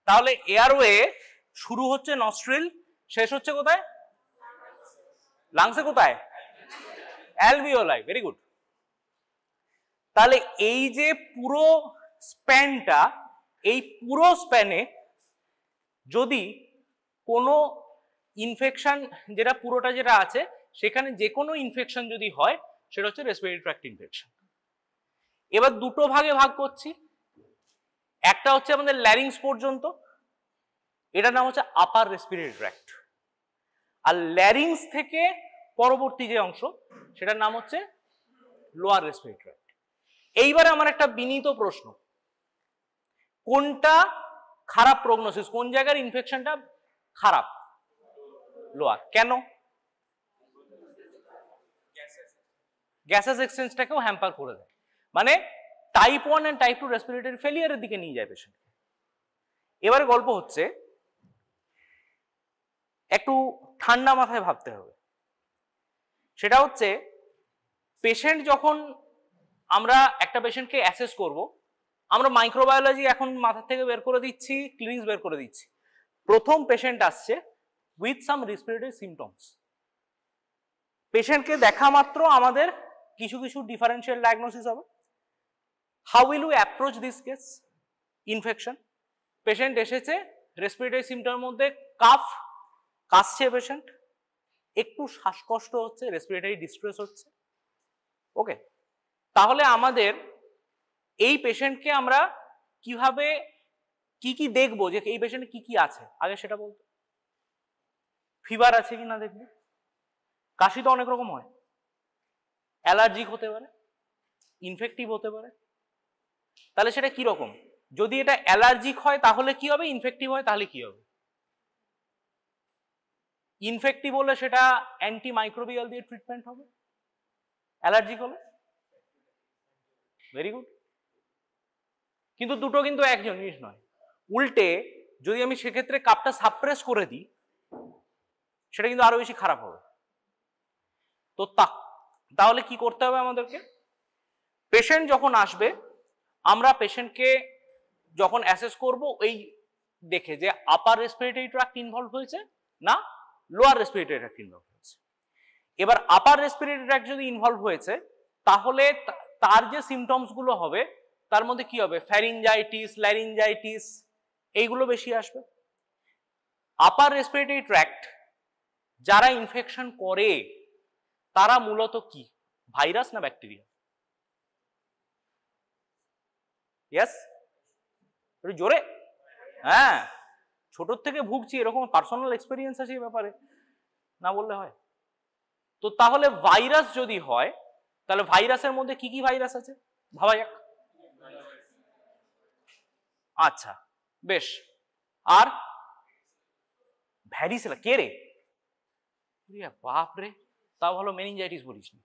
তাহলে এয়ারওয়ে শুরু হচ্ছে নস্ট্রিল, শেষ হচ্ছে কোথায়? লাংসে। কোথায়? অ্যালভিওলাই। Very good. তাহলে এই যে পুরো স্প্যানটা, এই পুরো স্প্যানে যদি কোনো ইনফেকশন, যেটা পুরোটা যেটা আছে সেখানে যে কোনো ইনফেকশন যদি হয় সেটা হচ্ছে রেসপিরেটরি ট্র্যাক্ট ইনফেকশন। এবার দুটো ভাগে ভাগ করছি। একটা হচ্ছে আমাদের ল্যারিংস পর্যন্ত, এটার নাম হচ্ছে আপার রেসপিরেটরি ট্র্যাক্ট। আর ল্যারিংস থেকে পরবর্তী যে অংশ সেটার নাম হচ্ছে লোয়ার রেসপিরেটরি ট্র্যাক্ট। এইবারে আমার একটা বিনীত প্রশ্ন, কোনটা খারাপ প্রগনোসিস, কোন জায়গার ইনফেকশনটা খারাপ? লোয়ার। কেন? গ্যাসেস এক্সচেঞ্জটাকেও হ্যাম্পার করে দেয়, মানে টাইপ 1 এন্ড টাইপ 2 রেসপিরেটরি ফেলিয়ারের দিকে নিয়ে যায় পেশেন্ট। এবারে গল্প হচ্ছে, একটু ঠান্ডা মাথায় ভাবতে হবে। সেটা হচ্ছে পেশেন্ট যখন আমরা একটা পেশেন্টকে অ্যাসেস করব, আমরা মাইক্রোবায়োলজি এখন মাথা থেকে বের করে দিচ্ছি, ক্লিনিক্স বের করে দিচ্ছি। প্রথম পেশেন্ট আসছে উইথ সাম রেসপিরেটরি সিমটমস। পেশেন্টকে দেখা মাত্র আমাদের কিছু কিছু ডিফারেন্সিয়াল ডায়াগনোসিস হবে। How will you approach this case? Infection, patient এসেছে রেসপিরেটরি সিমটমের মধ্যে কাফ, কাশছে পেশেন্ট, একটু শ্বাসকষ্ট হচ্ছে, রেসপিরেটরি ডিস্ট্রেস হচ্ছে। ওকে, তাহলে আমাদের এই পেশেন্টকে আমরা কিভাবে কি কি দেখবো, যে এই পেশেন্টে কি কি আছে আগে সেটা বলতো। ফিভার আছে কিনা দেখবো, কাশি তো অনেক রকম হয়, অ্যালার্জিক হতে পারে, ইনফেক্টিভ হতে পারে। তাহলে সেটা কি রকম? যদি এটা অ্যালার্জিক হয় তাহলে কি হবে, ইনফেক্টিভ হয় তাহলে কি হবে? ইনফেক্টিভ হলে সেটা অ্যান্টিমাইক্রোবিয়াল দিয়ে ট্রিটমেন্ট হবে, অ্যালার্জিক হলে ভেরি গুড। কিন্তু দুটো কিন্তু এক জিনিস নয়। উল্টে যদি আমি সেক্ষেত্রে কাপটা সাপ্রেস করে দিই সেটা কিন্তু আরো বেশি খারাপ হবে। তো তাহলে কি করতে হবে আমাদেরকে? পেশেন্ট যখন আসবে আমরা পেশেন্টকে যখন অ্যাসেস করব এই দেখে যে আপার রেসপিরেটরি ট্র্যাক্ট ইনভলভ হয়েছে না লোয়ার রেসপিরেটরি ট্র্যাক্ট ইনভলভ হয়েছে। এবার আপার রেসপিরেটরি ট্র্যাক্ট যদি ইনভলভ হয়েছে তাহলে তার যে সিমটমস গুলো হবে তার মধ্যে কি হবে, ফ্যারিঞ্জাইটিস, ল্যারিঞ্জাইটিস, এইগুলো বেশি আসবে। আপার রেসপিরেটরি ট্র্যাক্ট যারা ইনফেকশন করে তারা মূলত কি, ভাইরাস না ব্যাকটেরিয়া? ইয়েস, একটু জোরে। হ্যাঁ, ছোটোর থেকে ভুগছি, এরকম পার্সোনাল এক্সপিরিয়েন্স আছে এই ব্যাপারে, না বললে হয়? তো তাহলে ভাইরাস যদি হয় তাহলে ভাইরাসের মধ্যে কি কি ভাইরাস আছে ভাবা যাক। আচ্ছা বেশ, আর ভ্যারিসেলা কে রে? বাপ রে, তাও ভালো মেনিনজাইটিস বলিস নি।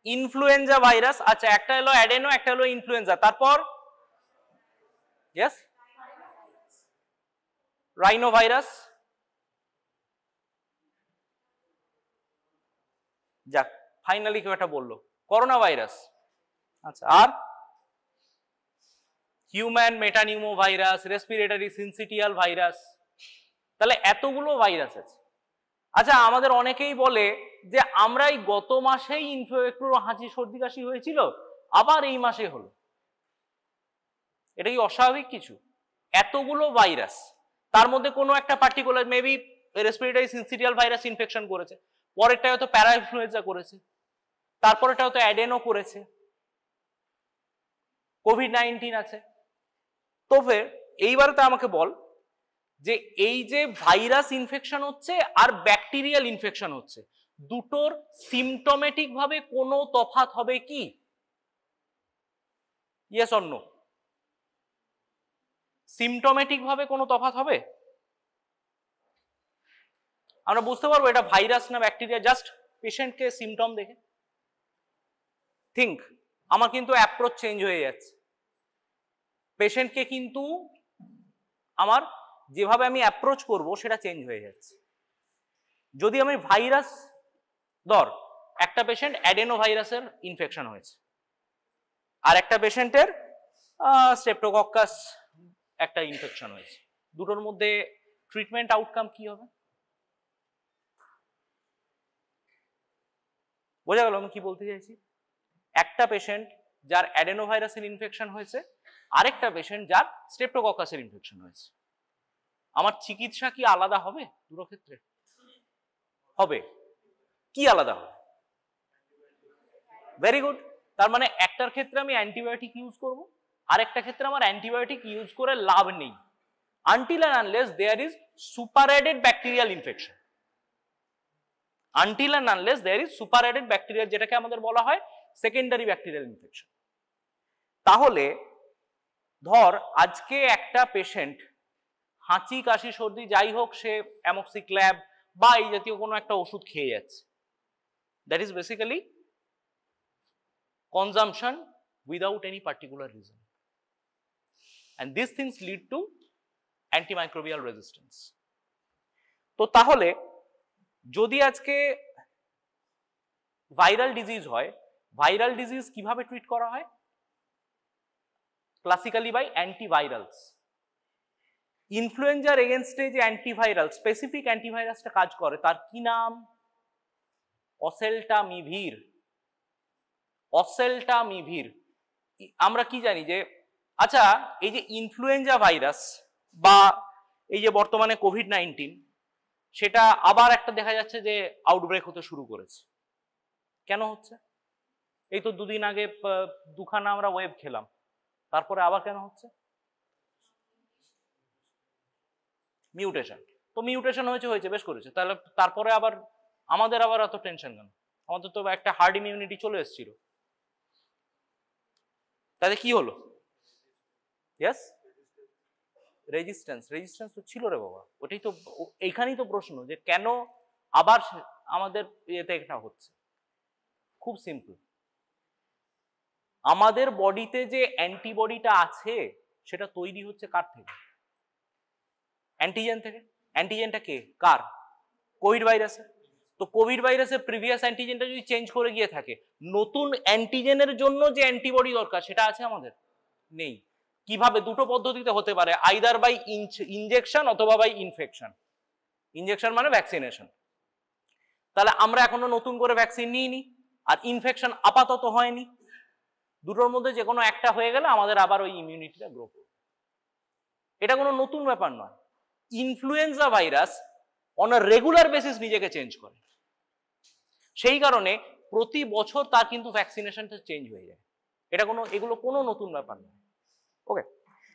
ইনফ্লুয়েঞ্জা ভাইরাস, আচ্ছা একটা হলো অ্যাডেনো, একটা হলো ইনফ্লুয়েঞ্জা, তারপর ইয়েস রাইনো ভাইরাস, যাক ফাইনালি কেউ একটা বললো করোনা ভাইরাস। আচ্ছা, আর human metapneumo virus, respiratory syncytial virus. তাহলে এতগুলো ভাইরাস আছে। আচ্ছা, আমাদের অনেকেই বলে যে আমরাই গত মাসেই একটু হাঁচি সর্দি কাশি হয়েছিল, আবার এই মাসে হলো। এটা কি অস্বাভাবিক কিছু? এতগুলো ভাইরাস, তার মধ্যে কোনো একটা particular maybe respiratory syncytial virus infection করেছে, পরেরটা হয়তো প্যারা ইনফ্লুয়েঞ্জা করেছে, তারপরেটা হয়তো অ্যাডেনো করেছে, কোভিড-19 আছে। তো ফের এইবারে তো আমাকে বল যে এই যে ভাইরাস ইনফেকশন হচ্ছে আর ব্যাকটেরিয়াল ইনফেকশন হচ্ছে, দুটোর সিমটোমেটিক ভাবে কোনো তফাৎ হবে কি? Yes or no? সিমটোমেটিক ভাবে কোনো তফাৎ হবে? আমরা বুঝতে পারবো এটা ভাইরাস না ব্যাকটেরিয়া জাস্ট পেশেন্টকে সিমটম দেখে? থিঙ্ক, আমার কিন্তু অ্যাপ্রোচ চেঞ্জ হয়ে যাচ্ছে। পেশেন্টকে কিন্তু আমার যেভাবে আমি অ্যাপ্রোচ করব সেটা চেঞ্জ হয়ে যাচ্ছে। যদি আমি ভাইরাস ধর, একটা পেশেন্ট অ্যাডেনো ভাইরাসের ইনফেকশন হয়েছে আর একটা পেশেন্টের স্ট্রেপ্টোকক্কাস একটা ইনফেকশন হয়েছে, দুটোর মধ্যে ট্রিটমেন্ট আউটকাম কি হবে? বোঝা গেল আমি কি বলতে চাইছি? একটা পেশেন্ট যার অ্যাডেনোভাইরাসের ইনফেকশন হয়েছে, আরেকটা পেশেন্ট যার স্ট্রেপ্টোকক্কাসের ইনফেকশন হয়েছে, আমার চিকিৎসা কি আলাদা হবে দুটো ক্ষেত্রে? হবে। কি আলাদা হবে? Very good. তার মানে একটার ক্ষেত্রে আমি অ্যান্টিবায়োটিক ইউজ করব, আরেকটা ক্ষেত্রে আমার অ্যান্টিবায়োটিক ইউজ করে লাভ নেই, until and unless there is superadded bacterial infection. Until and unless there is superadded bacterial, যেটাকে আমাদের বলা হয় সেকেন্ডারি ব্যাকটেরিয়াল ইনফেকশন। তাহলে ধর আজকে একটা পেশেন্ট হাঁচি কাশি সর্দি যাই হোক, সে অ্যামক্সিক্ল্যাব বা এই জাতীয় কোনো একটা ওষুধ খেয়ে যাচ্ছে, that is basically consumption without any particular reason, and these things lead to antimicrobial resistance. তো তাহলে যদি আজকে ভাইরাল ডিজিজ হয়, ভাইরাল ডিজিজ কিভাবে ট্রিট করা হয়? Classically by অ্যান্টিভাইরালস। ইনফ্লুয়েঞ্জার এগেনস্টে যে অ্যান্টিভাইরাল স্পেসিফিক অ্যান্টিভাইরাসটা কাজ করে তার কি নাম? অসেলটামিভির। অসেলটামিভির। আমরা কি জানি যে আচ্ছা এই যে ইনফ্লুয়েঞ্জা ভাইরাস বা এই যে বর্তমানে কোভিড-19, সেটা আবার একটা দেখা যাচ্ছে যে আউটব্রেক হতে শুরু করেছে। কেন হচ্ছে? এই তো দুদিন আগে দুখানা আমরা ওয়েভ খেলাম, তারপরে আবার কেন হচ্ছে? মিউটেশন। তো মিউটেশন হয়েছে বেশ করেছে, তাহলে তারপরে আবার আমাদের আবার এত টেনশন কেন? আমাদের তো একটা হার্ড ইমিউনিটি চলে এসেছিল, তাহলে কি হলো? Yes, resistance. রেজিস্ট্যান্স তো ছিল রে বাবা, ওটাই তো, এইখানেই তো প্রশ্ন যে কেন আবার আমাদের এতে এটা হচ্ছে। খুব সিম্পল, আমাদের বডিতে যে অ্যান্টিবডিটা আছে সেটা তৈরি হচ্ছে কার থেকে? অ্যান্টিজেন থেকে। অ্যান্টিজেনটা কে? কার? কোভিড ভাইরাসের। তো কোভিড ভাইরাসের প্রিভিয়াস অ্যান্টিজেনটা যদি চেঞ্জ করে গিয়ে থাকে, নতুন অ্যান্টিজেনের জন্য যে অ্যান্টিবডি দরকার সেটা আছে আমাদের? নেই। কিভাবে? দুটো পদ্ধতিতে হতে পারে, আইদার বাই ইনজেকশন অথবা বাই ইনফেকশন। ইনজেকশন মানে ভ্যাকসিনেশন। তাহলে আমরা এখনো নতুন করে ভ্যাকসিন নিইনি, আর ইনফেকশন আপাতত হয়নি। দুটোর মধ্যে যে কোনো একটা হয়ে গেলে আমাদের আবার ওই ইমিউনিটিটা গ্রো করবে। এটা কোনো নতুন ব্যাপার নয়। Influenza virus on a regular basis নিজেকে চেঞ্জ করে, সেই কারণে প্রতি বছর তার কিন্তু ভ্যাকসিনেশনটা চেঞ্জ হয়ে যায়। এটা এগুলো কোনো নতুন ব্যাপার নয়। ওকে,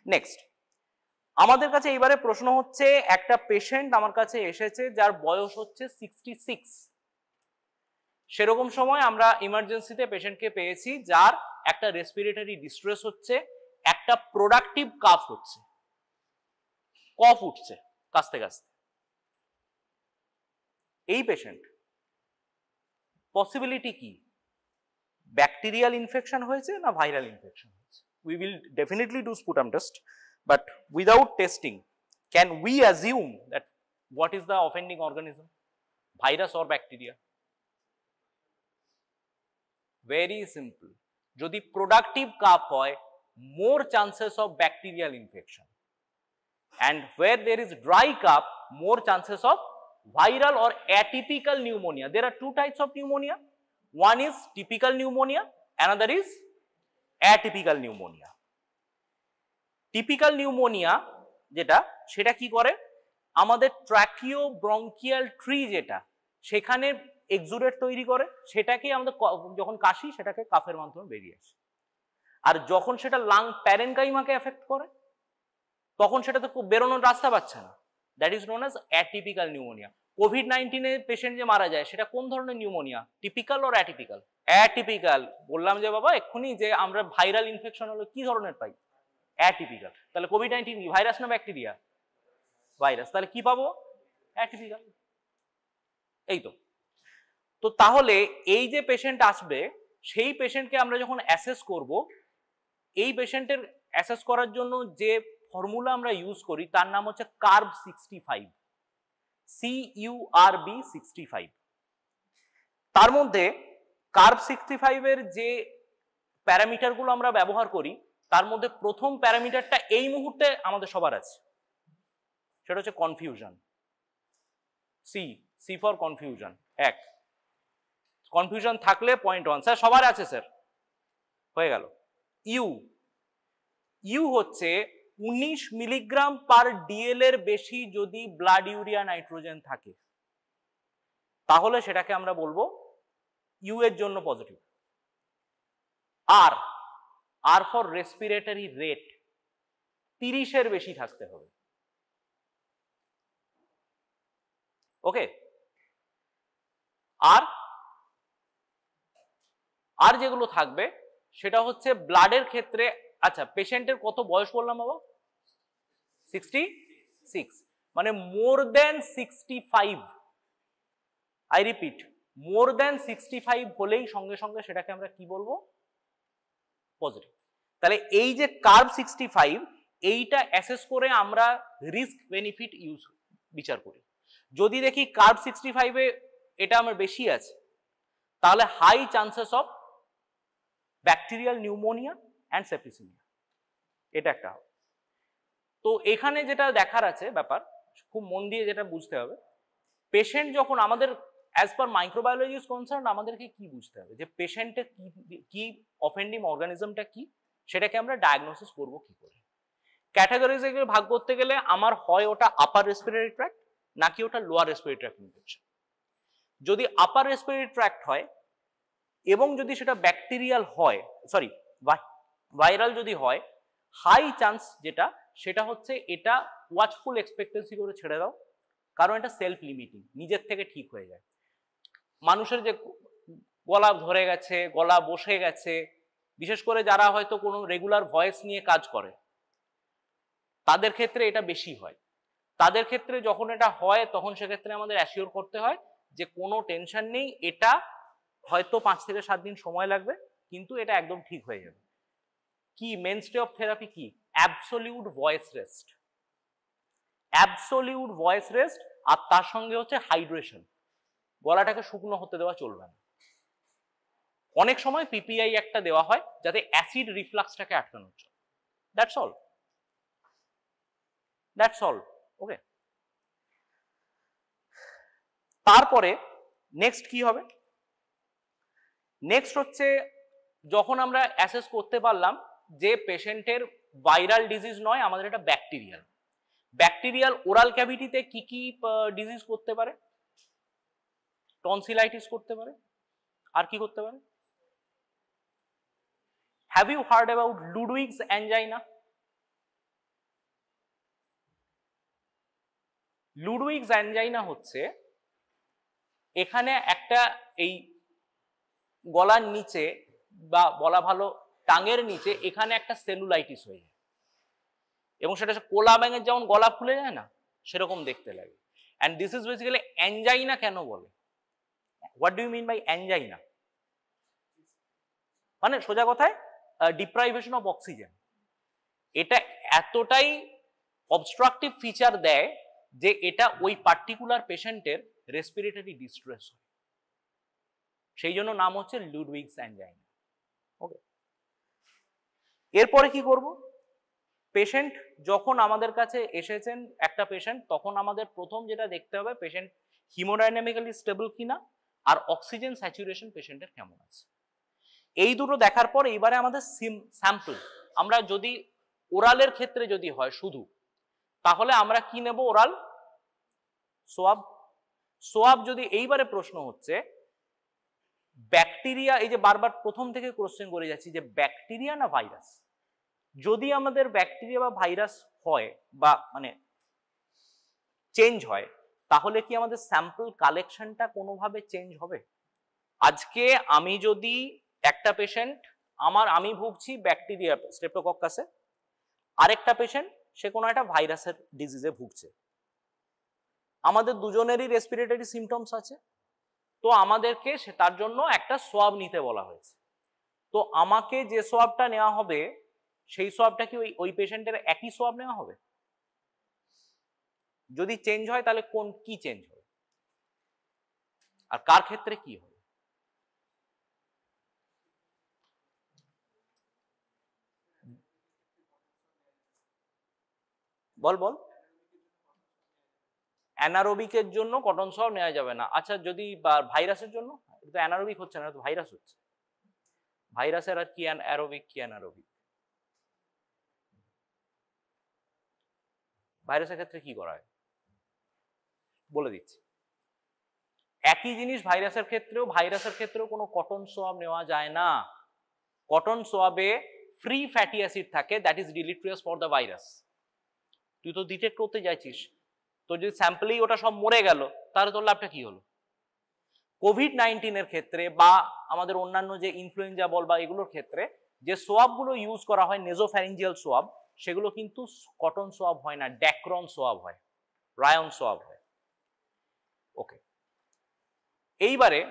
নেক্সট আমাদের কাছে এইবারে প্রশ্ন হচ্ছে, একটা পেশেন্ট আমার কাছে এসেছে যার বয়স হচ্ছে 66। সেরকম সময় আমরা ইমার্জেন্সিতে পেশেন্টকে পেয়েছি যার একটা রেসপিরেটরি ডিস্ট্রেস হচ্ছে, একটা প্রোডাক্টিভ কাফ হচ্ছে, কফ উঠছে কাশতে কাশতে। এই পেশেন্ট পসিবিলিটি কি? ব্যাকটেরিয়াল ইনফেকশন হয়েছে না ভাইরাল ইনফেকশন হয়েছে? We will definitely do sputum test, but without testing, can we assume that what is the offending organism, virus or bacteria? Very simple. যদি productive cough হয়, more chances of bacterial infection, and where there is dry cough, more chances of viral or atypical pneumonia. There are two types of pneumonia. One is typical pneumonia, another is atypical pneumonia. Typical pneumonia যেটা, সেটা কি করে, আমাদের ট্র্যাকিও bronchial tree যেটা, সেখানে exudate তৈরি করে, সেটাকে আমাদের যখন কাশি সেটাকে কাফের মাধ্যমে বেরিয়ে আসে। আর যখন সেটা লাং প্যারেনকাইমাকে এফেক্ট করে তখন সেটা তো বেরোনোর রাস্তা পাচ্ছে না, that is known as atypical pneumonia. COVID-19 patient যে মারা যায় সেটা কোন ধরনের pneumonia? Typical or atypical? Atypical. বললাম যে বাবা এক্ষুনি যে আমরা ভাইরাল ইনফেকশন হলো কি ধরনের পাই? অ্যাটিপিক্যাল। তাহলে কোভিড-19 কি ভাইরাস না ব্যাকটেরিয়া? ভাইরাস। তাহলে কি পাবো? অ্যাটিপিক্যাল। এই তো। তো তাহলে এই যে পেশেন্ট আসবে, সেই পেশেন্টকে আমরা যখন অ্যাসেস করব, এই পেশেন্টের অ্যাসেস করার জন্য যে ফর্মুলা আমরা ইউজ করি তার নাম হচ্ছে কার্ব 65, CURB 65। তার মধ্যে কার্ব 65 এর যে প্যারামিটারগুলো আমরা ব্যবহার করি তার মধ্যে প্রথম প্যারামিটারটা এই মুহূর্তে আমাদের সবার আছে, সেটা হচ্ছে confusion. C, C for confusion. এক, কনফিউশন থাকলে 0.1, স্যার সবার আছে স্যার, হয়ে গেল। ইউ, ইউ হচ্ছে 19 মিলিগ্রাম পার ডিএল এর বেশি যদি ব্লাড ইউরিয়া নাইট্রোজেন থাকে, তাহলে সেটাকে আমরা বলবো ইউ এর জন্য পজিটিভ। R, R for respiratory rate 30 এর বেশি থাকতে হবে। ওকে, আর আর যেগুলো থাকবে সেটা হচ্ছে ব্লাডের ক্ষেত্রে, আচ্ছা পেশেন্টের কত বয়স বললাম বাবা? 66, মানে মোর দেন 65, আই রিপিট মোর দেন 65 হলেই সঙ্গে সঙ্গে সেটাকে আমরা কি বলবো? পজিটিভ। তাহলে এই যে কার্ভ 65, এইটা অ্যাসেস করে আমরা রিস্ক বেনিফিট ইউজ বিচার করি। যদি দেখি কার্ভ 65-এ এটা আমার বেশি আছে, তাহলে high chances of bacterial pneumonia and septicaemia, এটা একটা হবে। তো এখানে যেটা দেখার আছে ব্যাপার, খুব মন দিয়ে যেটা বুঝতে হবে, পেশেন্ট যখন আমাদের as per microbiology is concern, আমাদেরকে কি বুঝতে হবে যে পেশেন্টের কি অফেন্ডিং অর্গানিজমটা কি, সেটাকে আমরা ডায়াগনোসিস করবো কি করে। ক্যাটাগরিজে ভাগ করতে গেলে আমার হয় ওটা আপার রেসপিরেটরি ট্র্যাক্ট নাকি ওটা লোয়ার রেসপিরেটরি ট্র্যাক্ট ইনফেকশন। যদি আপার রেসপিরেটরি ট্র্যাক্ট হয় এবং যদি সেটা ব্যাকটেরিয়াল হয়, সরি ভাইরাল যদি হয়, হাই চান্স যেটা সেটা হচ্ছে এটা ওয়াচফুল এক্সপেক্টেন্সি করে ছেড়ে দাও, কারণ এটা সেলফ লিমিটিং, নিজের থেকে ঠিক হয়ে যায়। মানুষের যে গলা ধরে গেছে, গলা বসে গেছে, বিশেষ করে যারা হয়তো কোনো রেগুলার ভয়েস নিয়ে কাজ করে তাদের ক্ষেত্রে এটা বেশি হয়। তাদের ক্ষেত্রে যখন এটা হয় তখন সেক্ষেত্রে আমাদের অ্যাসিওর করতে হয় যে কোনো টেনশন নেই, এটা হয়তো 5 থেকে 7 দিন সময় লাগবে, কিন্তু এটা একদম ঠিক হয়ে যাবে। কি মেইনস্টে অফ থেরাপি কি? Absolute voice rest, absolute voice rest, আর তার সঙ্গে হচ্ছে হাইড্রেশন, গলাটাকে শুকনো হতে দেওয়া চলবে না। অনেক সময় পিপিআই একটা দেওয়া হয় যাতে অ্যাসিড রিফ্লাক্সটাকে আটকানোর জন্য। That's all, that's all. Okay, তারপরে নেক্সট কি হবে? নেক্সট হচ্ছে যখন আমরা অ্যাসেস করতে পারলাম যে পেশেন্টের ভাইরাল ডিজিজ নয়, আমাদের এটা ব্যাকটেরিয়াল। ব্যাকটেরিয়াল ওরাল ক্যাভিটিতে কি কি ডিজিজ করতে পারে? টনসিলাইটিস করতে পারে, আর কি করতে পারে? Have you heard about Ludwig's angina? Ludwig's angina হচ্ছে এখানে একটা এই গলার নিচে বা বলা ভালো টাঙের নিচে এখানে একটা সেলুলাইটিস হয়ে যায়, এবং সেটা কোলা ব্যাঙের যেমন গলা ফুলে যায় না, সেরকম দেখতে লাগে। And this is basically angina. কেন বলে? What do you mean by angina? মানে সোজা কথায় ডিপ্রাইভেশন অফ অক্সিজেন। এটা এতটাই অবস্ট্রাকটিভ ফিচার দেয় যে এটা ওই পার্টিকুলার পেশেন্টের রেসপিরেটরি ডিস্ট্রেস হয়, সেই জন্য নাম হচ্ছে লুডউইগস অ্যাঞ্জাইনা। ওকে, এরপরে কি করব? পেশেন্ট যখন আমাদের কাছে এসেছেন একটা পেশেন্ট, তখন আমাদের প্রথম যেটা দেখতে হবে পেশেন্ট হিমোডাইনামিক্যালি স্টেবল কিনা, আর অক্সিজেন স্যাচুরেশন পেশেন্টের কেমন আছে। এই দুটো দেখার পর এইবারে আমাদের স্যাম্পল, আমরা যদি ওরালের ক্ষেত্রে যদি হয় শুধু, তাহলে আমরা কি নেব? ওরাল সোয়াব। সোয়াব যদি, এইবারে প্রশ্ন হচ্ছে ব্যাকটেরিয়া, এই যে বারবার প্রথম থেকে কোশ্চেন করে যাচ্ছি যে ব্যাকটেরিয়া না ভাইরাস। যদি আমাদের ব্যাকটেরিয়া বা ভাইরাস হয় বা মানে চেঞ্জ হয়, তাহলে কি আমাদের স্যাম্পল কালেকশনটা কোনোভাবে চেঞ্জ হবে? আজকে আমি যদি একটা পেশেন্ট, আমি ভুগছি ব্যাকটেরিয়া স্ট্রেপ্টোকক্কাসে, আরেকটা পেশেন্ট সে কোনো একটা ভাইরাসের ডিজিজে ভুগছে, আমাদের দুজনেরই রেসপিরেটরি সিমটমস আছে, তো আমাদেরকে তার জন্য একটা সোয়াব নিতে বলা হয়েছে। তো আমাকে যে সোয়াবটা নেওয়া হবে, সেই সোয়াবটা কি ওই পেশেন্টের একই সোয়াব নেওয়া হবে? যদি চেঞ্জ হয় তাহলে কি চেঞ্জ হবে, আর কার ক্ষেত্রে কি হবে? বল বল। অ্যানারোবিকের জন্য কটন সোয়াব নেওয়া যাবে না। আচ্ছা যদি ভাইরাসের জন্য? এটা অ্যানারোবিক হচ্ছে না, তো ভাইরাস হচ্ছে। ভাইরাসের আর কি অ্যারোবিক কি অ্যানারোবিক? ভাইরাসের ক্ষেত্রে কি করা হয় বলে দিচ্ছি। একই জিনিস ভাইরাসের ক্ষেত্রেও কোনো কটন সোয়াব নেওয়া যায় না। কটন সোয়াবে ফ্রি ফ্যাটি অ্যাসিড থাকে, that is deleterious for the virus. তুই তো ডিটেক্ট করতে যাচ্ছিস, তো যদি স্যাম্পলেই ওটা সব মরে গেল তাহলে তোর লাভটা কি হলো? কোভিড-19 এর ক্ষেত্রে বা আমাদের অন্যান্য যে ইনফ্লুয়েঞ্জা বল বা এগুলোর ক্ষেত্রে যে সোয়াবগুলো ইউজ করা হয় নেজোফ্যারিঞ্জিয়াল সোয়াব, সেগুলো কিন্তু কটন সোয়াব হয় না, ড্যাক্রন সোয়াব হয়, রায়ন সোয়াব হয়। ওকে, এইবারে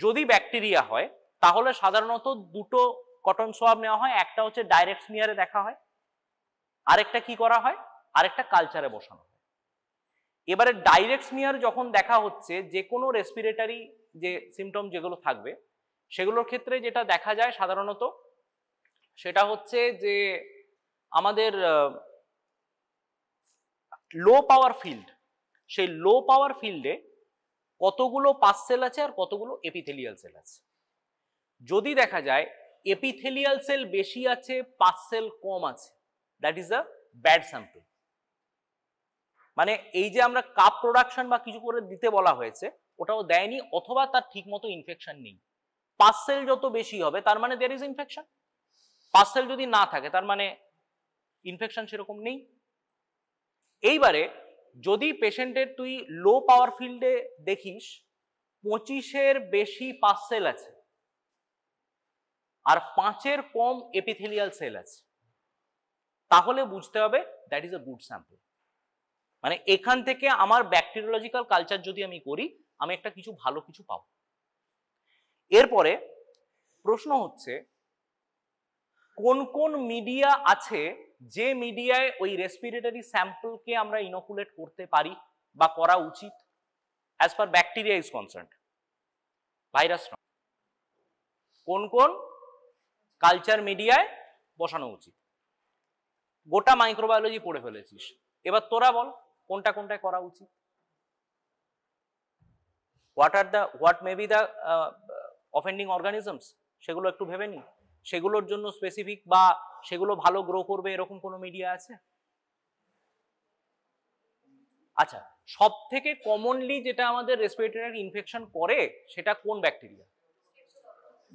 যদি ব্যাকটেরিয়া হয় তাহলে সাধারণত দুটো কটন সোয়াব নেওয়া হয়। একটা হচ্ছে ডাইরেক্ট স্মিয়ারে দেখা হয়, আরেকটা কি করা হয়, আরেকটা কালচারে বসানো হয়। এবারে ডাইরেক্ট স্মিয়ার যখন দেখা হচ্ছে, যে কোনো রেসপিরেটরি যে সিমটম যেগুলো থাকবে সেগুলোর ক্ষেত্রে যেটা দেখা যায় সাধারণত সেটা হচ্ছে যে আমাদের লো পাওয়ার ফিল্ড, সেই লো পাওয়ার ফিল্ডে কতগুলো পাস সেল আছে আর কতগুলো এপিথেলিয়াল সেল আছে। যদি দেখা যায় এপিথেলিয়াল সেল বেশি আছে, পাস সেল কম আছে, that is a bad sample. মানে এই যে আমরা কাপ প্রোডাকশন বা কিছু করে দিতে বলা হয়েছে ওটাও দেয়নি, অথবা তার ঠিক মতো ইনফেকশন নেই। পাস সেল যত বেশি হবে তার মানে there is infection, pus cell যদি না থাকে তার মানে ইনফেকশন সেরকম নেই। এইবারে যদি পেশেন্টের তুই লো পাওয়ার ফিল্ডে দেখিস 25-এর বেশি পাস সেল আছে আর 5-এর কম এপিথেলিয়াল সেল আছে, তাহলে বুঝতে হবে that is a good sample. মানে এখান থেকে আমার ব্যাকটেরিওলজিক্যাল কালচার যদি আমি করি আমি একটা কিছু ভালো কিছু পাবো। এরপরে প্রশ্ন হচ্ছে কোন কোন মিডিয়া আছে যে মিডিয়ায় ওই রেসপিরেটরি স্যাম্পলকে আমরা ইনোকুলেট করতে পারি বা করা উচিত as per bacteria is concerned, virus নয়। কোন কোন কালচার মিডিয়ায় বসানো উচিত? গোটা মাইক্রোবায়োলজি পড়ে ফেলেছিস, এবার তোরা বল কোনটা কোনটায় করা উচিত। What may be the offending organisms, সেগুলো একটু ভেবে নি। সেগুলোর জন্য স্পেসিফিক বা সেগুলো ভালো গ্রো করবে এরকম কোনো মিডিয়া আছে? আচ্ছা, সব থেকে কমনলি যেটা আমাদের রেসপিরেটরি ইনফেকশন করে সেটা কোন bacteria?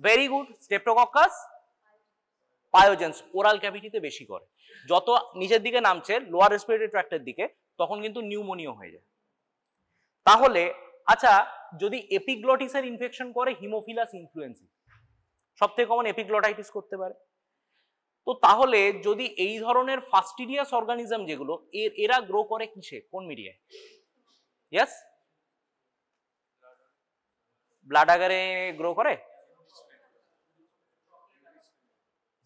Very good, streptococcus pyogenes oral ক্যাভিটিতে বেশি করে। যত নিচের দিকে নামছে লোয়ার রেসপিরেটরি ট্র্যাক্টের দিকে তখন কিন্তু নিউমোনিয়া হয়ে যায়। তাহলে আচ্ছা, যদি এপিগ্লটিসের ইনফেকশন করে হিমোফিলাস ইনফ্লুয়েন্সি, সব থেকে কমন এপিগ্লটাইটিস করতে পারে। তো তাহলে যদি এই ধরনের ফাস্টিডিয়াস অর্গানিজম যেগুলো এরা গ্রো করে কিসে, কোন মিডিয়ায়? ইয়েস, ব্লাড আগারে গ্রো করে,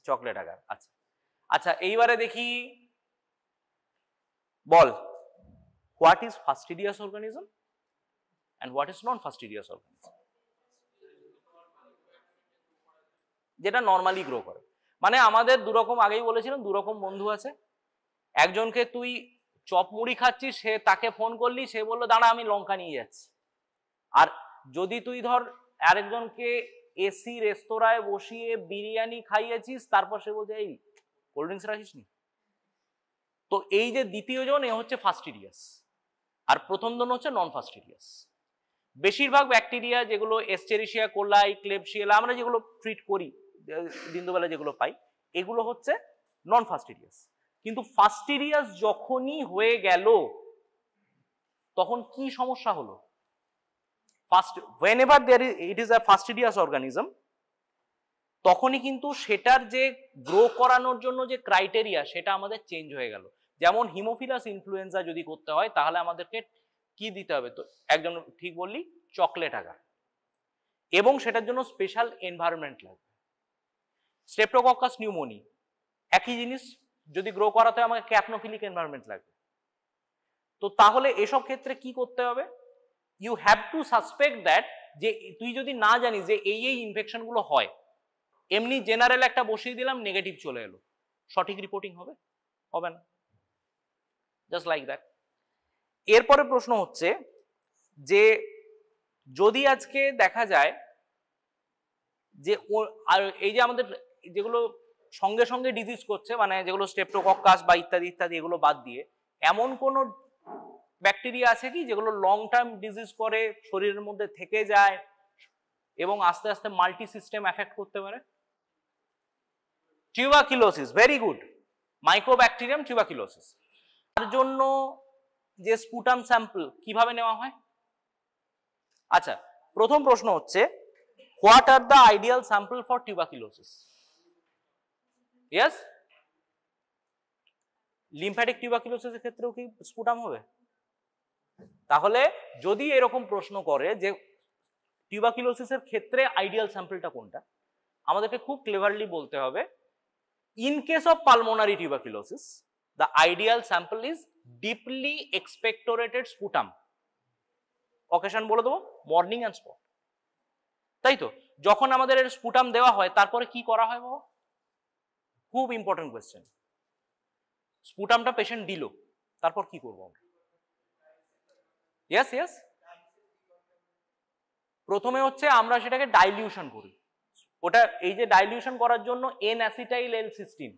চকলেট আগার। আচ্ছা আচ্ছা, এইবারে দেখি বল what is fastidious organism and what is non fastidious organism? যেটা নর্মালি গ্রো করে। মানে আমাদের দুরকম, আগেই বলেছিলাম দুরকম বন্ধু আছে। একজনকে তুই চপ মুড়ি খাচ্ছিস, সে তাকে ফোন করলি, সে বললো দাঁড়া আমি লঙ্কা নিয়ে যাচ্ছি। আর যদি তুই ধর আরেকজনকে এসি রেস্তোরাঁয় বসিয়ে বিরিয়ানি খাইয়েছিস, তারপর সে বলছে এই কোল্ড ড্রিঙ্কস রাখিস নি। তো এই যে দ্বিতীয় জন এ হচ্ছে ফাস্টিডিয়াস, আর প্রথম জন হচ্ছে নন ফাস্টিডিয়াস। বেশিরভাগ ব্যাকটেরিয়া যেগুলো এস্টেরিশিয়া কোলাই, ক্লেবশিয়েলা আমরা যেগুলো ট্রিট করি দিনদুবেলা যেগুলো পাই, এগুলো হচ্ছে নন ফাস্টিডিয়াস। কিন্তু ফাস্টিডিয়াস যখনই হয়ে গেল তখন কি সমস্যা হলো? whenever it is a fastidious organism, তখনই কিন্তু সেটার যে গ্রো করানোর জন্য যে ক্রাইটেরিয়া সেটা আমাদের চেঞ্জ হয়ে গেল। যেমন হিমোফিলাস ইনফ্লুয়েঞ্জা যদি করতে হয় তাহলে আমাদেরকে কি দিতে হবে? তো একজন ঠিক বললি, চকলেট আগার, এবং সেটার জন্য স্পেশাল এনভায়রনমেন্ট লাগবে। স্ট্রেপ্টোকক্কাস নিউমোনি একই জিনিস, যদি গ্রো করাতে হয় আমাকে ক্যাপনোফিলিক এনভায়রনমেন্ট লাগবে। তো তাহলে এসব ক্ষেত্রে কি করতে হবে? You have to suspect that, যে তুই যদি না জানিস যে এই ইনফেকশন গুলো হয়, এমনি জেনারেল একটা বসিয়ে দিলাম নেগেটিভ চলে এলো, সঠিক রিপোর্টিং হবে? হবে না। Just like that. এরপরে প্রশ্ন হচ্ছে যে যদি আজকে দেখা যায় যে আর এই যে আমাদের যেগুলো সঙ্গে সঙ্গে ডিজিজ করছে, মানে যেগুলো স্ট্রেপ্টোকক্কাস বা ইত্যাদি ইত্যাদি, এগুলো বাদ দিয়ে এমন কোন ব্যাকটেরিয়া আছে কি যেগুলো লং টার্ম ডিজিজ করে, শরীরের মধ্যে থেকে যায় এবং আস্তে আস্তে মাল্টি সিস্টেম এফেক্ট করতে পারে? Tuberculosis, very good, Mycobacterium tuberculosis. তার জন্য যে স্পুটাম স্যাম্পল কিভাবে নেওয়া হয়? আচ্ছা, প্রথম প্রশ্ন হচ্ছে what are the ideal sample for tuberculosis? Yes, lymphatic টিউবারকুলোসিসের ক্ষেত্রেও কি স্পুটাম হবে? তাহলে যদি এরকম প্রশ্ন করে যে টিউবারকুলোসিসের ক্ষেত্রে আইডিয়াল স্যাম্পলটা কোনটা, আমাদেরকে খুব ক্লেভারলি বলতে হবে in case of pulmonary tuberculosis the ideal sample is deeply expectorated sputum. Occasion বলে দেবো, মর্নিং অ্যান্ড স্পট। তাই তো, যখন আমাদের স্পুটাম দেওয়া হয় তারপরে কি করা হয় বাবা? খুব ইম্পর্টেন্ট কোয়েশ্চেন। স্পুটামটা পেশেন্ট দিল, তারপর কি করবো আমরা? ইয়েস ইয়েস, প্রথমে হচ্ছে আমরা সেটাকে ডাইলিউশন করি। ওটা এই যে ডাইলিউশন করার জন্য এন অ্যাসিটাইল এল সিস্টিন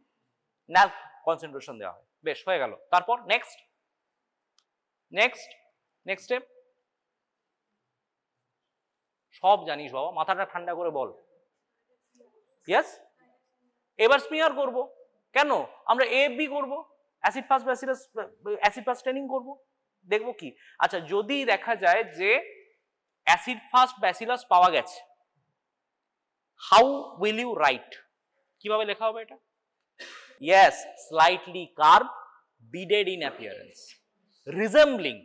না কনসেন্ট্রেশন দেওয়া হয়। বেশ, হয়ে গেল। তারপর নেক্সট নেক্সট নেক্সট স্টেপ সব জানিস বাবা, মাথাটা ঠান্ডা করে বল। ইয়েস, এবার স্মিয়ার করব। কেন? আমরা এএফবি করব, acid fast bacillus, acid fast training করব। দেখব কি, আচ্ছা যদি দেখা যায় যে অ্যাসিড ফাস্ট ব্যাসিলাস পাওয়া গেছে, হাউ উইল ইউ রাইট? কিভাবে লেখা হবে এটা? Yes, slightly curve, beaded in appearance, resembling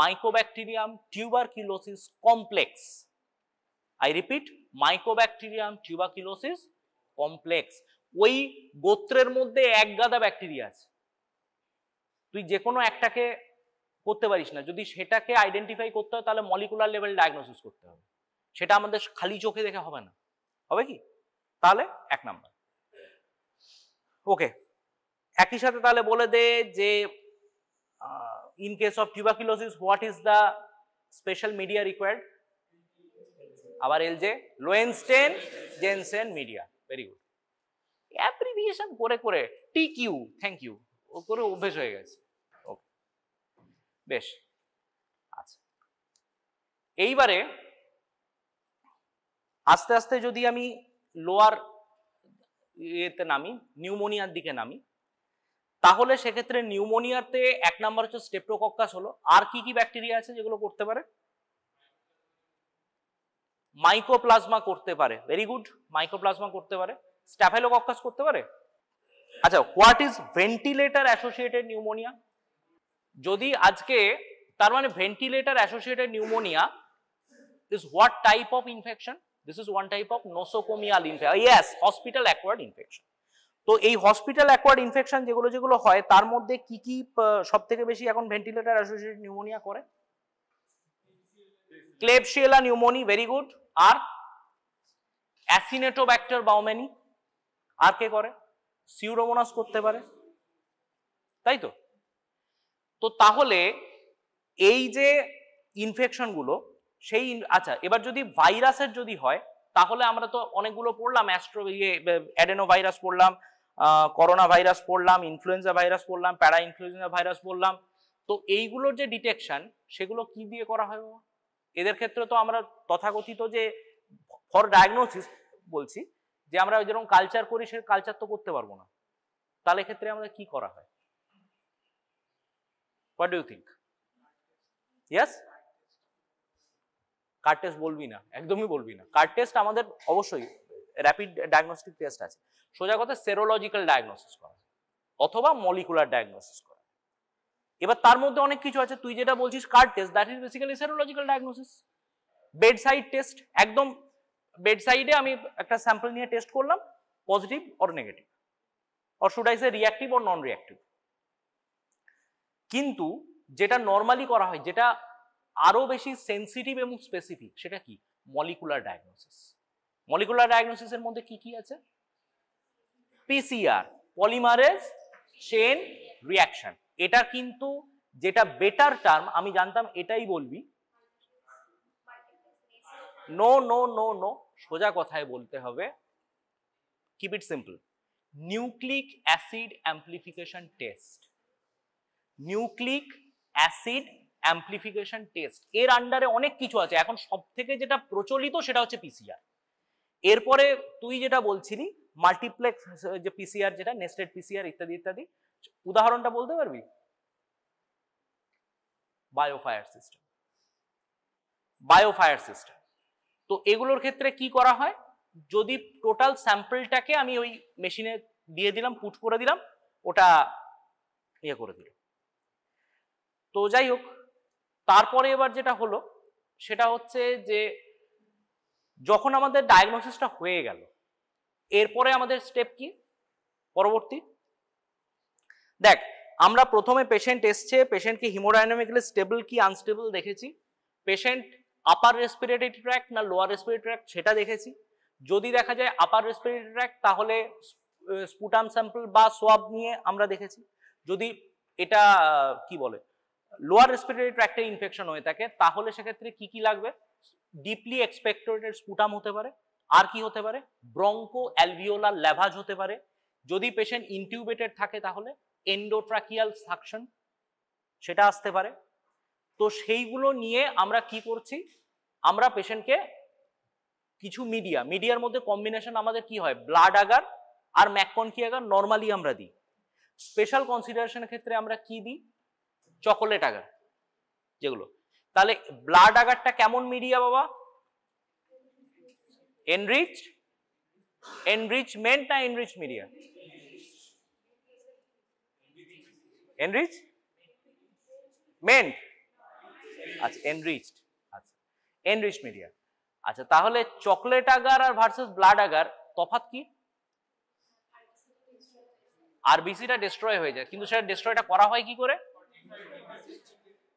mycobacterium tuberculosis complex. I repeat, mycobacterium tuberculosis complex. ওই গোত্রের মধ্যে এক গাদা ব্যাকটেরিয়া আছে, তুই যে কোনো একটাকে করতে পারিস না। যদি সেটাকে আইডেন্টিফাই করতে হয় তাহলে মলিকুলার লেভেল ডায়াগনোসিস করতে হবে, সেটা আমাদের খালি চোখে দেখে হবে না। হবে কি? তাহলে 1 নাম্বার। ওকে, একই সাথে তাহলে বলে দে যে in case of tuberculosis what is the special media required? আবার LJ, Lowenstein Jensen media. Very good, abbreviation করে করে টিকিউ, থ্যাংক ইউ, ও করে অভ্যেস হয়ে গেছে। ওকে, বেশ। আচ্ছা, এইবারে আস্তে আস্তে যদি আমি লোয়ার ইয়েতে নামি, নিউমোনিয়ার দিকে নামি, তাহলে সেক্ষেত্রে নিউমোনিয়াতে 1 নাম্বার হচ্ছে স্টেপ্টোকক্কাস হলো। আর কি কি ব্যাকটেরিয়া আছে যেগুলো করতে পারে? মাইকোপ্লাজমা করতে পারে, ভেরি গুড, মাইকোপ্লাজমা করতে পারে। স্ট্যাফাইলোকক্কাস করতে পারে। আচ্ছা, what is ventilator associated pneumonia? যদি আজকে, তার মানে ventilator associated pneumonia is what type of infection? This is one type of nosocomial infection. Yes, hospital acquired infection. তো এই হসপিটাল অ্যাকোয়ার্ড ইনফেকশন যেগুলো যেগুলো হয় তার মধ্যে কি কি সব থেকে বেশি এখন ভেন্টিলেটর অ্যাসোসিয়েটেড নিউমোনিয়া করে? ক্লেবশিয়েলা নিউমোনি, ভেরি গুড। আর অ্যাসিনেটোব্যাক্টার বাউম্যানি। আর কে করে? সিউডোমোনাস করতে পারে, তাই তো। তো তাহলে এই যে ইনফেকশন গুলো সেই, আচ্ছা এবার যদি ভাইরাসের যদি হয় তাহলে আমরা তো অনেকগুলো পড়লাম, অ্যাডেনো ভাইরাস পড়লাম, করোনা ভাইরাস পড়লাম, ইনফ্লুয়েঞ্জা ভাইরাস পড়লাম, প্যারা ইনফ্লুয়েঞ্জা ভাইরাস পড়লাম। তো এইগুলোর যে ডিটেকশন সেগুলো কি দিয়ে করা হয়? এদের ক্ষেত্রে তো আমরা তথাকথিত যে ফর ডায়াগনোসিস বলছি, যে আমরা যেরকম কালচার করি সে কালচার তো করতে পারবো না, তাহলে ক্ষেত্রে আমাদের কি করা হয়? What do you think? Yes, curd test বলবি না, একদমই বলবি না। কার্ড টেস্ট আমাদের অবশ্যই র্যাপিড ডায়াগনস্টিক টেস্ট আছে, সোজা কথা সেরোলজিক্যাল ডায়াগনোসিস করা অথবা মলিকুলার ডায়াগনোসিস করা। এবার তার মধ্যে অনেক কিছু আছে, তুই যেটা বলছিস card test, that is basically serological diagnosis. Bed side test, একদম বেড সাইডে আমি একটা স্যাম্পল নিয়ে টেস্ট করলাম, positive or negative, or should I say reactive or non reactive. কিন্তু যেটা নর্মালি করা হয়, যেটা আরো বেশি সেন্সিটিভ এবং স্পেসিফিক, সেটা কি? Molecular diagnosis. মলিকুলার ডায়াগনোসিসের মধ্যে কি কি আছে? PCR, polymerase chain reaction. এটা কিন্তু যেটা বেটার টার্ম আমি জানতাম এটাই বলবি। নো নো নো নো, সোজা কথায় বলতে হবে, keep it simple, nucleic acid amplification test. Nucleic acid amplification test এর আন্ডারে অনেক কিছু আছে, এখন সব থেকে যেটা প্রচলিত সেটা হচ্ছে পিসিআর। এরপরে তুই যেটা বলছিলি মাল্টিপ্লেক্স যে পিসিআর, যেটা নেস্টেড পিসিআর ইত্যাদি ইত্যাদি, উদাহরণটা বলতে পারবি? বায়োফায়ার সিস্টেম, বায়োফায়ার সিস্টেম। তো এগুলোর ক্ষেত্রে কি করা হয়, যদি টোটাল স্যাম্পলটাকে আমি ওই মেশিনে দিয়ে দিলাম, পুট করে দিলাম, ওটা ইয়ে করে দিল। তো যাই হোক, তারপরে এবার যেটা হলো সেটা হচ্ছে যে যখন আমাদের ডায়াগনোসিসটা হয়ে গেল, এরপরে আমাদের স্টেপ কি পরবর্তী? দেখ, আমরা প্রথমে পেশেন্ট এসছে, পেশেন্টকে হিমোডাইনামিক্যালি স্টেবল কি আনস্টেবল দেখেছি, পেশেন্ট আপার রেসপিরেটরি ট্র্যাক্ট না লোয়ার রেসপিরেটরি ট্র্যাক্ট সেটা দেখেছি। যদি দেখা যায় আপার রেসপিরেটরি ট্র্যাক্ট তাহলে স্পুটাম স্যাম্পল বা সোয়াব নিয়ে আমরা দেখেছি। যদি এটা কি বলে লোয়ার রেসপিরেটরি ট্র্যাক্টে ইনফেকশন হয়ে থাকে তাহলে সেক্ষেত্রে কি কি লাগবে, ডিপলি এক্সপেক্টোরেটেড স্পুটাম হতে পারে, আর কি হতে পারে, ব্রঙ্কো অ্যালভিওলার ল্যাভাজ হতে পারে। যদি পেশেন্ট ইনটিউবেটেড থাকে তাহলে এন্ডোট্রাকিয়াল সাকশন সেটা আসতে পারে। তো সেইগুলো নিয়ে আমরা কি করছি, আমরা পেশেন্টকে কিছু মিডিয়ার মধ্যে কম্বিনেশন আমাদের কি হয়, ব্লাড আগার আর ম্যাককনকি আগার নর্মালি আমরা দিই। স্পেশাল কনসিডারেশনের ক্ষেত্রে আমরা কি দিই, চকোলেট আগার যেগুলো। তাহলে ব্লাড আগারটা কেমন মিডিয়া বাবা, এনরিচড, এনরিচমেন্ট না এনরিচ মিডিয়া, এনরিচমেন্ট, আচ্ছা এনরিচড, আচ্ছা এনরিচড মিডিয়া। আচ্ছা তাহলে চকলেট আগার আর ভার্সেস ব্লাড আগার তফাৎ কি? আরবিসিটা ডিস্ট্রয় হয়ে যায়, কিন্তু সেটা ডিস্ট্রয়টা করা হয় কি করে,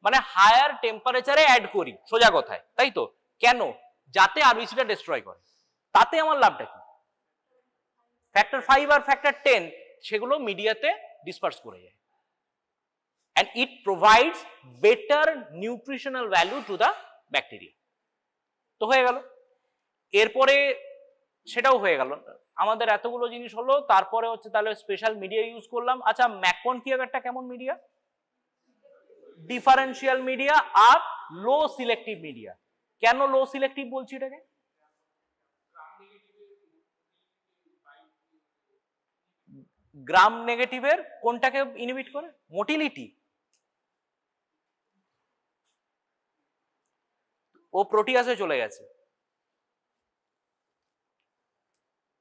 মানে হায়ার টেম্পারেচারে অ্যাড করি, সোজা কথায়, তাই তো? কেন? যাতে আরবিসিটা ডিস্ট্রয় করে। তাতে আমার লাভটা কি? ফ্যাক্টর 5 আর ফ্যাক্টর 10 সেগুলো মিডিয়াতে ডিসপার্স করে যায়, and it provides better nutritional value to the bacteria। তো হয়ে গেল, এরপরে সেটাও হয়ে গেল, আমাদের এতগুলো জিনিস হলো। তারপরে হচ্ছে তাহলে স্পেশাল মিডিয়া ইউজ করলাম। আচ্ছা ম্যাককনকি আগারটা কেমন মিডিয়া, ডিফারেন্সিয়াল মিডিয়া আর লো সিলেক্টিভ মিডিয়া। কেন লো সিলেক্টিভ বলছি এটাকে, গ্রাম নেগেটিভের কোনটাকে ইনহিবিট করে, মোটিলিটি। ও প্রোটিয়াসে চলে গেছে,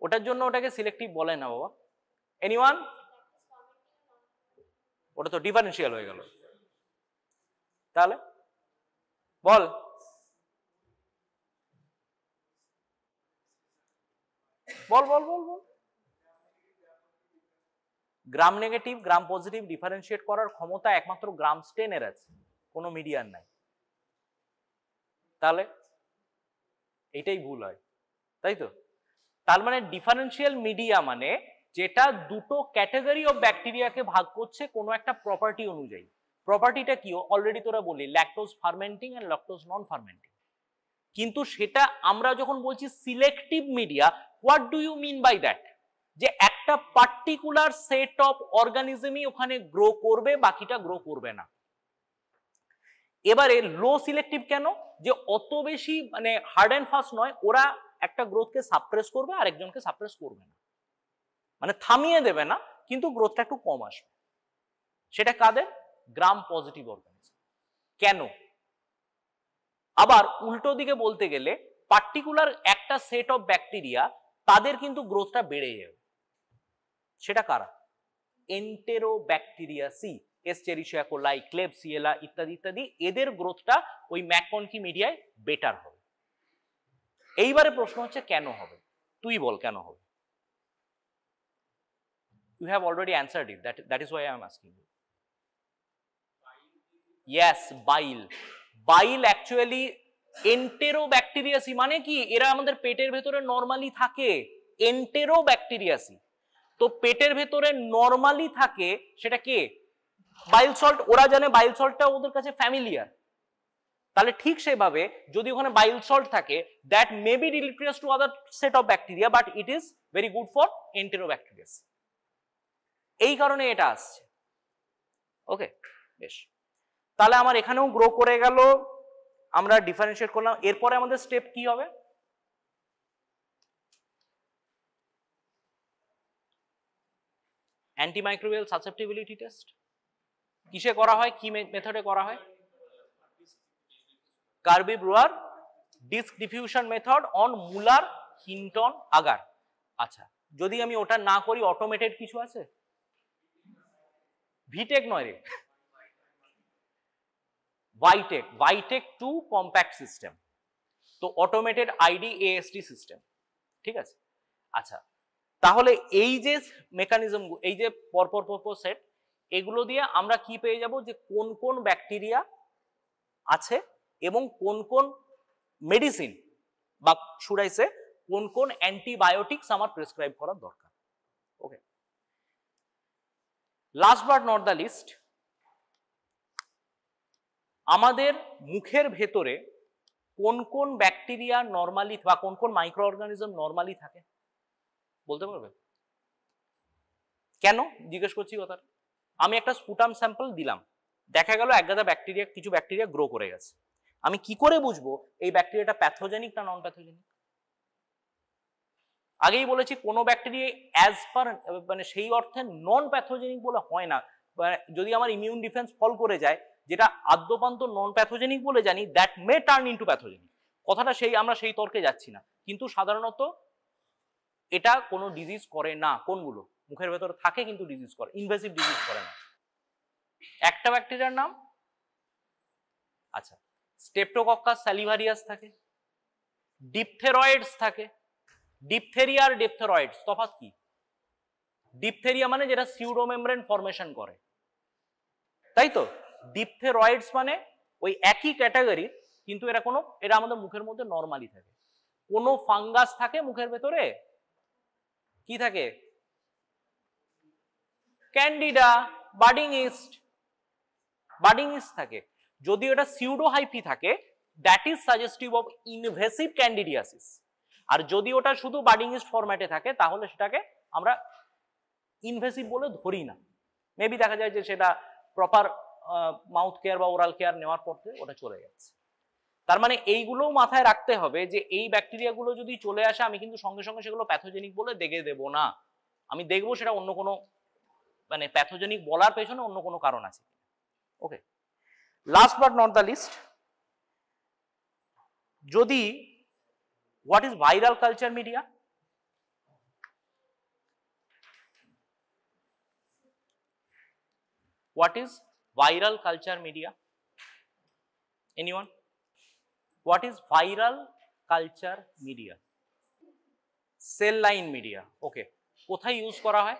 ওটার জন্য ওটাকে সিলেক্টিভ বলে না বাবা। এনিওয়ান, ওটা তো ডিফারেন্সিয়াল হয়ে গেল। তাহলে বল, বল বল বল বল। Gram negative gram positive differentiate করার ক্ষমতা একমাত্র গ্রাম স্টেনের আছে, কোনো মিডিয়ার নাই। তাহলে এটাই ভুল হয়, তাই তো? তার মানে ডিফারেন্সিয়াল মিডিয়া মানে যেটা দুটো ক্যাটাগরি অফ ব্যাকটেরিয়াকে ভাগ করছে কোনো একটা প্রপার্টি অনুযায়ী। প্রপার্টিটা কি অলরেডি তোরা বলি, lactose fermenting and lactose non fermenting. কিন্তু সেটা আমরা যখন বলছি selective media, what do you mean by that, যে একটা পার্টিকুলার সেট অফ অর্গানিজমই ওখানে গ্রো করবে, বাকিটা গ্রো করবে না। এবারে লো সিলেক্টিভ কেন, যে অত বেশি মানে হার্ড অ্যান্ড ফাস্ট নয়, ওরা একটা গ্রোথকে সাপ্রেস করবে আর একজনকে সাপ্রেস করবে না, মানে থামিয়ে দেবে না, কিন্তু গ্রোথটা একটু কম আসবে। সেটা কাদের, গ্রাম পজিটিভ অর্গানিজম। কেন? আবার উল্টো দিকে বলতে গেলে পার্টিকুলার একটা সেট অফ ব্যাকটেরিয়া তাদের কিন্তু গ্রোথটা বেড়ে যাবে। সেটা কারা, এন্টেরোব্যাকটেরিয়াসি, এসচেরিশিয়া কোলাই, ক্লেবসিয়েলা ইত্যাদি ইত্যাদি, এদের গ্রোথটা ওই ম্যাককনকি মিডিয়ায় বেটার হবে। এইবারে প্রশ্ন হচ্ছে কেন হবে, তুই বল কেন হবে। You have already answered it, that is why I am asking you. Yes, bile. Bile actually enterobacteriaceae মানে কি, এরা আমাদের পেটের ভেতরে নরমালি থাকে, enterobacteriaceae। তো পেটের ভেতরে নরমালি থাকে সেটা কে, বাইল সল্ট, ওরা জানে বাইল সল্টটা ওদের কাছে ফ্যামিলিয়ার, তাহলে ঠিক সেভাবে যদি ওখানে বাইল সল্ট থাকে, that may be deleterious to other set of bacteria but it is very good for enterobacteriaceae, এই কারণে এটা আসছে। ওকে, বেশ, তাহলে আমার এখানেও গ্রো করে গেল, আমরা ডিফারেন্সিয়েট করলাম। এরপরে আমাদের স্টেপ কি হবে? অ্যান্টিমাইক্রোবিয়াল সাসেপ্টিবিলিটি টেস্ট কিসে করা হয়, কি মেথডে করা হয়? Kirby Bauer disc diffusion method on Mueller Hinton agar. আচ্ছা, যদি আমি ওটা না করি, অটোমেটেড কিছু আছে? ভিটেক নয় রে, ভাইটেক, ভাইটেক 2 কম্প্যাক্ট সিস্টেম, তো অটোমেটেড আইডি এএসটি সিস্টেম, ঠিক আছে। আচ্ছা, তাহলে এই যে মেকানিজম, এই যে পরপর পরপর সেট, এগুলো দিয়ে আমরা কি পেয়ে যাব, যে কোন কোন ব্যাকটেরিয়া আছে এবং কোন কোন মেডিসিন বা শুরাইছে কোন কোন অ্যান্টিবায়োটিক্স আমার প্রেসক্রাইব করার দরকার। Okay, last but not the least, আমাদের মুখের ভেতরে কোন কোন ব্যাকটেরিয়া নরমালি বা কোন কোন মাইক্রো অর্গানিজম নরমালি থাকে বলতে পারবে? কেন জিজ্ঞেস করছি কথাটা? আমি একটা স্পুটাম স্যাম্পল দিলাম, দেখা গেল এক গাদা ব্যাকটেরিয়া, কিছু ব্যাকটেরিয়া গ্রো করে গেছে, আমি কি করে বুঝবো এই ব্যাকটেরিয়াটা প্যাথোজেনিক না নন প্যাথোজেনিক? আগেই বলেছি কোনো ব্যাকটেরিয়া অ্যাজ পার মানে সেই অর্থে নন প্যাথোজেনিক বলে হয় না, যদি আমার ইমিউন ডিফেন্স ফল করে যায়, যেটা আদ্যপান্ত নন প্যাথোজেনিক বলে জানি, that may turn into pathogenic. কথাটা সেই, আমরা সেই তর্কে যাচ্ছি না, কিন্তু সাধারণত এটা কোনো ডিজিজ করে না। কোনগুলো মুখের ভেতরে থাকে কিন্তু ডিজিজ করে, ইনভেসিভ ডিজিজ করে না। একটা ব্যাকটেরিয়ার নাম, আচ্ছা, স্টেপ্টোকক্কাস স্যালিভারিয়াস থাকে, ডিপথেরয়েডস থাকে। ডিপথেরিয়া আর ডিপথেরয়েডস তফাৎ কি? ডিপথেরিয়া মানে যেটা সিউডোমেমব্রেন ফরমেশন করে, তাই তো। ডিপথেরয়েডস মানে ওই একই ক্যাটাগরি, কিন্তু এরা আমাদের মুখের মধ্যে নরমালি থাকে। কোনো ফাঙ্গাস থাকে মুখের ভেতরে, কি থাকে? Candida, budding yeast, budding yeast থাকে। যদি এটা সিউডোহাইফি থাকে, that is suggestive of invasive candidiasis. আর যদি ওটা শুধু বাডিং ইস্ট ফরম্যাটে থাকে, তাহলে সেটাকে আমরা ইনভেসিভ বলে ধরি না। মেবি দেখা যায় যে সেটা প্রপার মাউথ কেয়ার বা ওরাল কেয়ার নেওয়ার পর ওটা চলে যাচ্ছে। তার মানে এইগুলোও মাথায় রাখতে হবে যে এই ব্যাকটেরিয়াগুলো যদি চলে আসে, আমি কিন্তু সঙ্গে সঙ্গে সেগুলো প্যাথোজেনিক বলে দেখে দেব না, আমি দেখবো সেটা অন্য কোনো, মানে প্যাথোজেনিক বলার পেছনে অন্য কোনো কারণ আছে। Okay, last but not the least, যদি what is viral culture media? What is viral culture media? Anyone? What is viral culture media? Cell line media. Okay, কোথায় ইউজ করা হয়?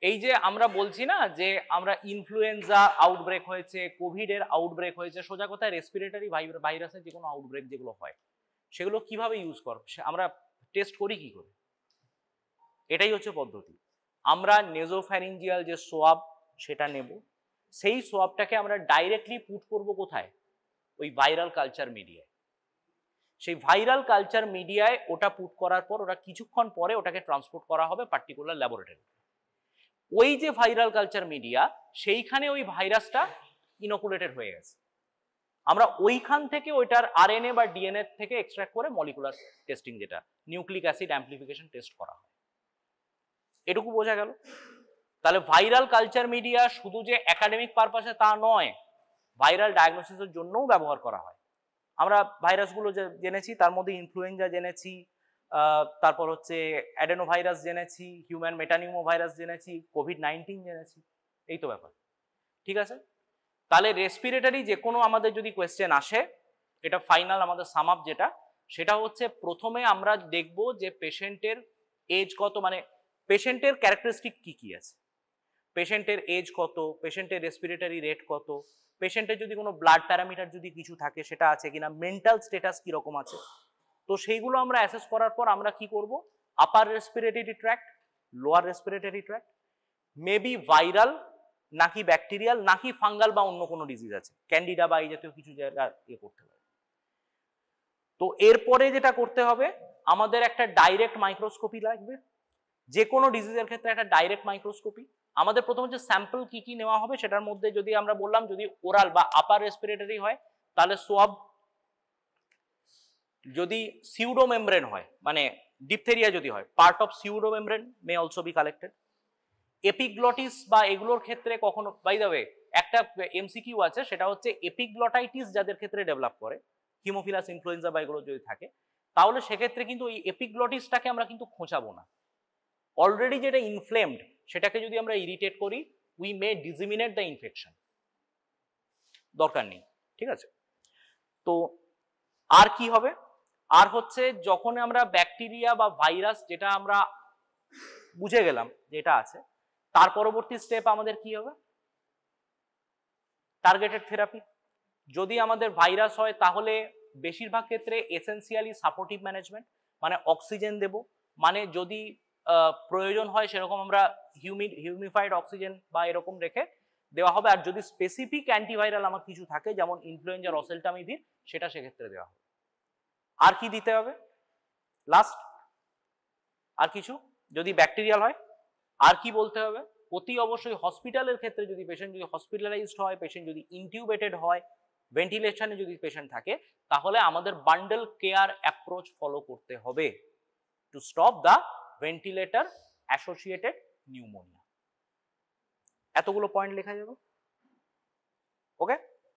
এই যে আমরা বলছি না যে আমরা ইনফ্লুয়েঞ্জা আউটব্রেক হয়েছে, কোভিড এর আউটব্রেক হয়েছে, সোজা কথায় রেসপিরেটরি ভাইরাসের যে কোনো আউটব্রেক যেগুলো হয়, সেগুলো কিভাবে ইউজ করব, আমরা টেস্ট করি কি করে? এটাই হচ্ছে পদ্ধতি। আমরা নেজোফ্যারিঞ্জিয়াল যে সোয়াব সেটা নেব, সেই সোয়াবটাকে আমরা ডাইরেক্টলি পুট করব কোথায়? ওই ভাইরাল কালচার মিডিয়ায়। সেই ভাইরাল কালচার মিডিয়ায় ওটা পুট করার পর ওটা কিছুক্ষণ পরে ওটাকে ট্রান্সপোর্ট করা হবে পার্টিকুলার ল্যাবরেটরি। ওই যে ভাইরাল কালচার মিডিয়া, সেইখানে ওই ভাইরাসটা ইনোকুলেটেড হয়ে গেছে, আমরা ওইখান থেকে ওইটার আরএনএ বা ডিএনএ থেকে এক্সট্রাক্ট করে মলিকুলার টেস্টিং, যেটা নিউক্লিক অ্যাসিড অ্যাম্প্লিফিকেশন টেস্ট করা হয়। এটুকু বোঝা গেল? তাহলে ভাইরাল কালচার মিডিয়া শুধু যে একাডেমিক পারপাসে তা নয়, ভাইরাল ডায়াগনোসিসের জন্যও ব্যবহার করা হয়। আমরা ভাইরাসগুলো যে জেনেছি, তার মধ্যে ইনফ্লুয়েঞ্জা জেনেছি, তারপর হচ্ছে অ্যাডেনোভাইরাস জেনেছি, হিউম্যান মেটানিউমো ভাইরাস জেনেছি, কোভিড-19 জেনেছি, এই তো ব্যাপার। ঠিক আছে, তাহলে রেসপিরেটরি যে কোনো আমাদের যদি কোয়েশ্চেন আসে, এটা ফাইনাল আমাদের সাম আপ যেটা, সেটা হচ্ছে প্রথমে আমরা দেখব যে পেশেন্টের এজ কত, মানে পেশেন্টের ক্যারেক্টারিস্টিক কি কি আছে, পেশেন্টের এজ কত, পেশেন্টের রেসপিরেটরি রেট কত, পেশেন্টের যদি কোনো ব্লাড প্যারামিটার যদি কিছু থাকে সেটা আছে কিনা, মেন্টাল স্ট্যাটাস কিরকম আছে। তো সেইগুলো আমরা অ্যাসেস করার পর আমরা কি করব, upper respiratory tract, lower respiratory tract, maybe viral নাকি ব্যাকটেরিয়াল, নাকি ফাঙ্গাল বা অন্য কোনো ডিজিজ আছে, ক্যান্ডিডা বা এই জাতীয় কিছু জায়গা করতে পারে। তো এরপরে যেটা করতে হবে, আমাদের একটা ডাইরেক্ট মাইক্রোস্কোপি লাগবে। যে কোনো ডিজিজের ক্ষেত্রে একটা ডাইরেক্ট মাইক্রোস্কোপি। আমাদের প্রথম হচ্ছে স্যাম্পল কি কি নেওয়া হবে, সেটার মধ্যে যদি আমরা বললাম যদি ওরাল বা আপার রেসপিরেটরি হয় তাহলে সোয়াব, যদি সিউডো মেমব্রেন হয় মানে ডিপথেরিয়া যদি হয়, part of pseudo membrane may also be collected. Epiglottis বা এগুলোর ক্ষেত্রে কখনো, বাই দ্য ওয়ে একটা এমসিকিউ আছে, সেটা হচ্ছে এপিগ্লটাইটিস যাদের ক্ষেত্রে ডেভেলপ করে, হিমোফিলাস ইনফ্লুয়েঞ্জা বা এগুলো যদি থাকে, তাহলে সেক্ষেত্রে কিন্তু এই এপিগ্লটিসটাকে আমরা কিন্তু খোঁচাবো না। অলরেডি যেটা ইনফ্লেমড সেটাকে যদি আমরা ইরিটেট করি, we may disseminate the infection, দরকার নেই, ঠিক আছে। তো আর কি হবে, আর হচ্ছে যখন আমরা ব্যাকটেরিয়া বা ভাইরাস যেটা আমরা বুঝে গেলাম যেটা আছে, তার পরবর্তী স্টেপ আমাদের কি হবে, টার্গেটেড থেরাপি। যদি আমাদের ভাইরাস হয় তাহলে বেশিরভাগ ক্ষেত্রে এসেনশিয়ালি সাপোর্টিভ ম্যানেজমেন্ট, মানে অক্সিজেন দেব, মানে যদি প্রয়োজন হয় সেরকম আমরা হিউমিফাইড অক্সিজেন বা এরকম রেখে দেওয়া হবে। আর যদি স্পেসিফিক অ্যান্টিভাইরাল আমার কিছু থাকে যেমন ইনফ্লুয়েঞ্জা, রসেলটামিভির, সেটা সেক্ষেত্রে দেওয়া হবে। আর কি দিতে হবে লাস্ট, আর কিছু যদি ব্যাকটেরিয়াল হয় আর কি বলতে হবে, অতি অবশ্যই হসপিটালের ক্ষেত্রে যদি পেশেন্ট যদি হসপিটালাইজড হয়, পেশেন্ট যদি ইনটিউবেটেড হয়, ভেন্টিলেশনে যদি পেশেন্ট থাকে, তাহলে আমাদের বান্ডেল কেয়ার অ্যাপ্রোচ ফলো করতে হবে to stop the ventilator associated pneumonia. এতগুলো পয়েন্ট লেখা যাবে, ওকে।